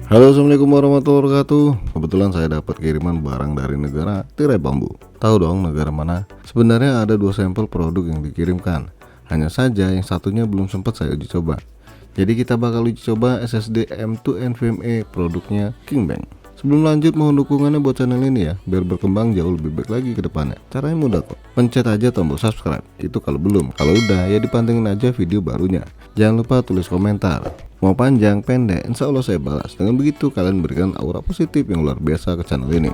Halo, assalamualaikum warahmatullahi wabarakatuh. Kebetulan saya dapat kiriman barang dari negara tirai bambu. Tahu dong negara mana? Sebenarnya ada 2 sampel produk yang dikirimkan. Hanya saja yang satunya belum sempat saya uji coba. Jadi kita bakal uji coba SSD M2 NVMe produknya KingBank. Sebelum lanjut, mohon dukungannya buat channel ini ya, biar berkembang jauh lebih baik lagi ke depannya. Caranya mudah kok, pencet aja tombol subscribe, itu kalau belum. Kalau udah ya dipantengin aja video barunya. Jangan lupa tulis komentar, mau panjang, pendek, insya Allah saya balas. Dengan begitu kalian berikan aura positif yang luar biasa ke channel ini.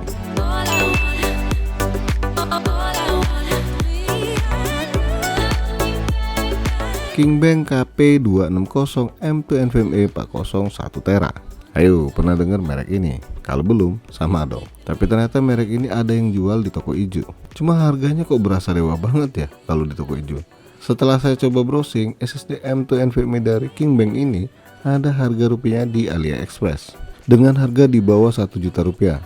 KingBank KP260 M2 NVMe 401 Tera. Ayo, pernah dengar merek ini? Kalau belum, sama dong. Tapi ternyata merek ini ada yang jual di toko hijau. Cuma harganya kok berasa dewa banget ya kalau di toko hijau. Setelah saya coba browsing, SSD M2 NVMe dari KingBank ini ada harga rupiahnya di AliExpress dengan harga di bawah 1 juta rupiah.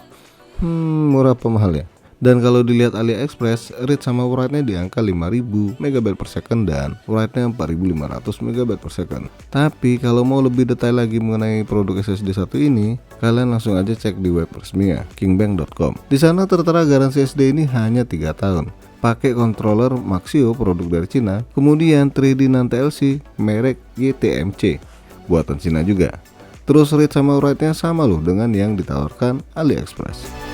Murah apa mahal ya? Dan kalau dilihat AliExpress, read sama write-nya di angka 5000 MB per second dan write-nya 4500 MB per second. Tapi kalau mau lebih detail lagi mengenai produk SSD satu ini, kalian langsung aja cek di web resminya kingbank.com. Di sana tertera garansi SSD ini hanya 3 tahun. Pakai controller Maxio produk dari Cina, kemudian 3D non TLC merek YTMC buatan Cina juga. Terus read sama write-nya sama loh dengan yang ditawarkan AliExpress.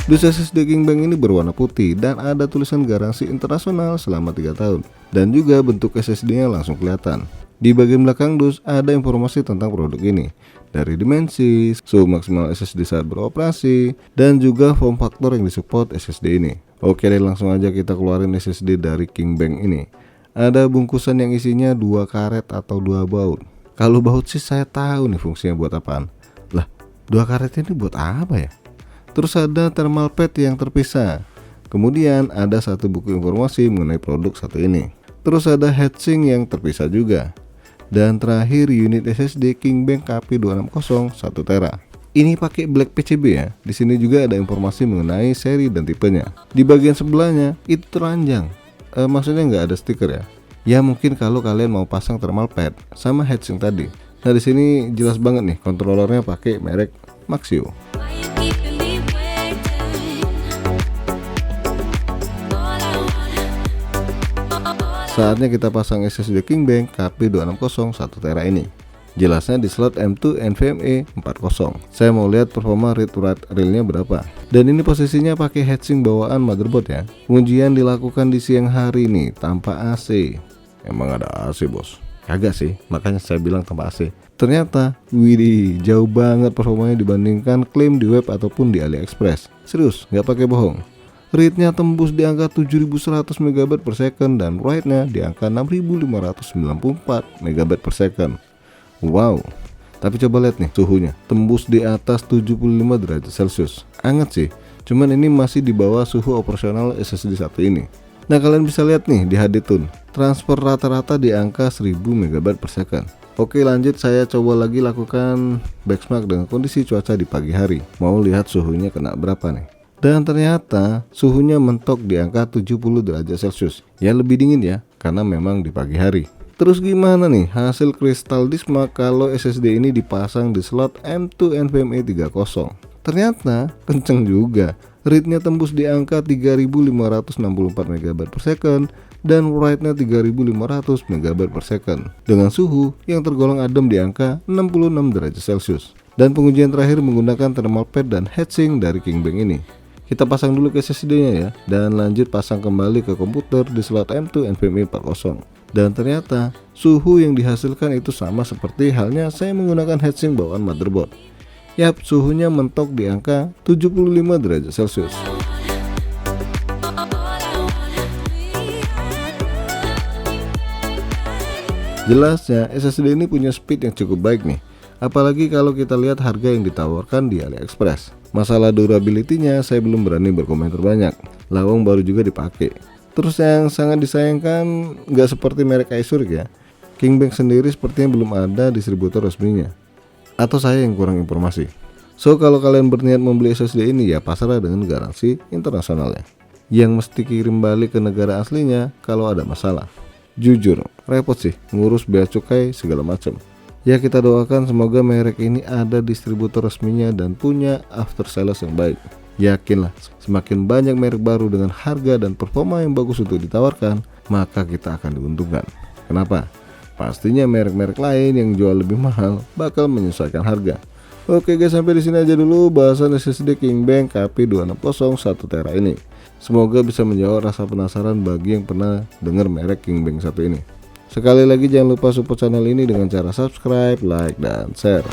Dus SSD KingBank ini berwarna putih dan ada tulisan garansi internasional selama 3 tahun. Dan juga bentuk SSD-nya langsung kelihatan. Di bagian belakang dus ada informasi tentang produk ini, dari dimensi, suhu maksimal SSD saat beroperasi, dan juga form factor yang disupport SSD ini. Oke deh, langsung aja kita keluarin SSD dari KingBank ini. Ada bungkusan yang isinya 2 karet atau 2 baut. Kalau baut sih saya tahu nih fungsinya buat apaan. Lah, 2 karet ini buat apa ya? Terus ada thermal pad yang terpisah. Kemudian ada 1 buku informasi mengenai produk satu ini. Terus ada heatsink yang terpisah juga. Dan terakhir unit SSD KingBank KP260 1 Tera. Ini pakai black PCB ya. Di sini juga ada informasi mengenai seri dan tipenya. Di bagian sebelahnya itu teranjang. Maksudnya nggak ada stiker ya. Ya mungkin kalau kalian mau pasang thermal pad sama heatsink tadi. Nah di sini jelas banget nih kontrolernya pakai merek Maxio. Saatnya kita pasang SSD KingBank KP260 1 Tera ini. Jelasnya di slot M2 NVMe 40. Saya mau lihat performa read write realnya berapa. Dan ini posisinya pakai heatsink bawaan motherboard ya. Pengujian dilakukan di siang hari nih tanpa AC. Emang ada AC bos? Kagak sih, makanya saya bilang tanpa AC. Ternyata, widih, jauh banget performanya dibandingkan klaim di web ataupun di AliExpress. Serius, nggak pakai bohong. Read-nya tembus di angka 7100 MB per second dan write-nya di angka 6594 MB per second. Wow, tapi coba lihat nih suhunya, tembus di atas 75 derajat Celcius. Anget sih, cuman ini masih di bawah suhu operasional SSD satu ini. Nah kalian bisa lihat nih di HDTune, transfer rata-rata di angka 1000 MB per second. Oke lanjut, saya coba lagi lakukan benchmark dengan kondisi cuaca di pagi hari. Mau lihat suhunya kena berapa nih. Dan ternyata suhunya mentok di angka 70 derajat Celcius. Ya lebih dingin ya, karena memang di pagi hari. Terus gimana nih hasil kristal Disma kalau SSD ini dipasang di slot M2 NVMe 30? Ternyata kenceng juga. Read-nya tembus di angka 3564 MB per second dan write-nya 3500 MB per second. Dengan suhu yang tergolong adem di angka 66 derajat Celcius. Dan pengujian terakhir menggunakan thermal pad dan heatsink dari KingBank ini. Kita pasang dulu ke SSD-nya ya, dan lanjut pasang kembali ke komputer di slot M2 NVMe 40. Dan ternyata suhu yang dihasilkan itu sama seperti halnya saya menggunakan heatsink bawaan motherboard. Yap, suhunya mentok di angka 75 derajat Celcius. Jelasnya SSD ini punya speed yang cukup baik nih. Apalagi kalau kita lihat harga yang ditawarkan di AliExpress. Masalah durability-nya saya belum berani berkomentar banyak. Lawang baru juga dipakai. Terus yang sangat disayangkan nggak seperti merek Asus ya. KingBank sendiri sepertinya belum ada distributor resminya. Atau saya yang kurang informasi. So kalau kalian berniat membeli SSD ini ya pasrah dengan garansi internasionalnya. Yang mesti kirim balik ke negara aslinya kalau ada masalah. Jujur, repot sih ngurus bea cukai segala macam. Ya kita doakan semoga merek ini ada distributor resminya dan punya after sales yang baik. Yakinlah, semakin banyak merek baru dengan harga dan performa yang bagus untuk ditawarkan, maka kita akan diuntungkan. Kenapa? Pastinya merek-merek lain yang jual lebih mahal bakal menyesuaikan harga. Oke guys, sampai di sini aja dulu bahasan SSD KingBank KP260 1 tera ini. Semoga bisa menjawab rasa penasaran bagi yang pernah dengar merek KingBank 1 ini. Sekali lagi jangan lupa support channel ini dengan cara subscribe, like, dan share.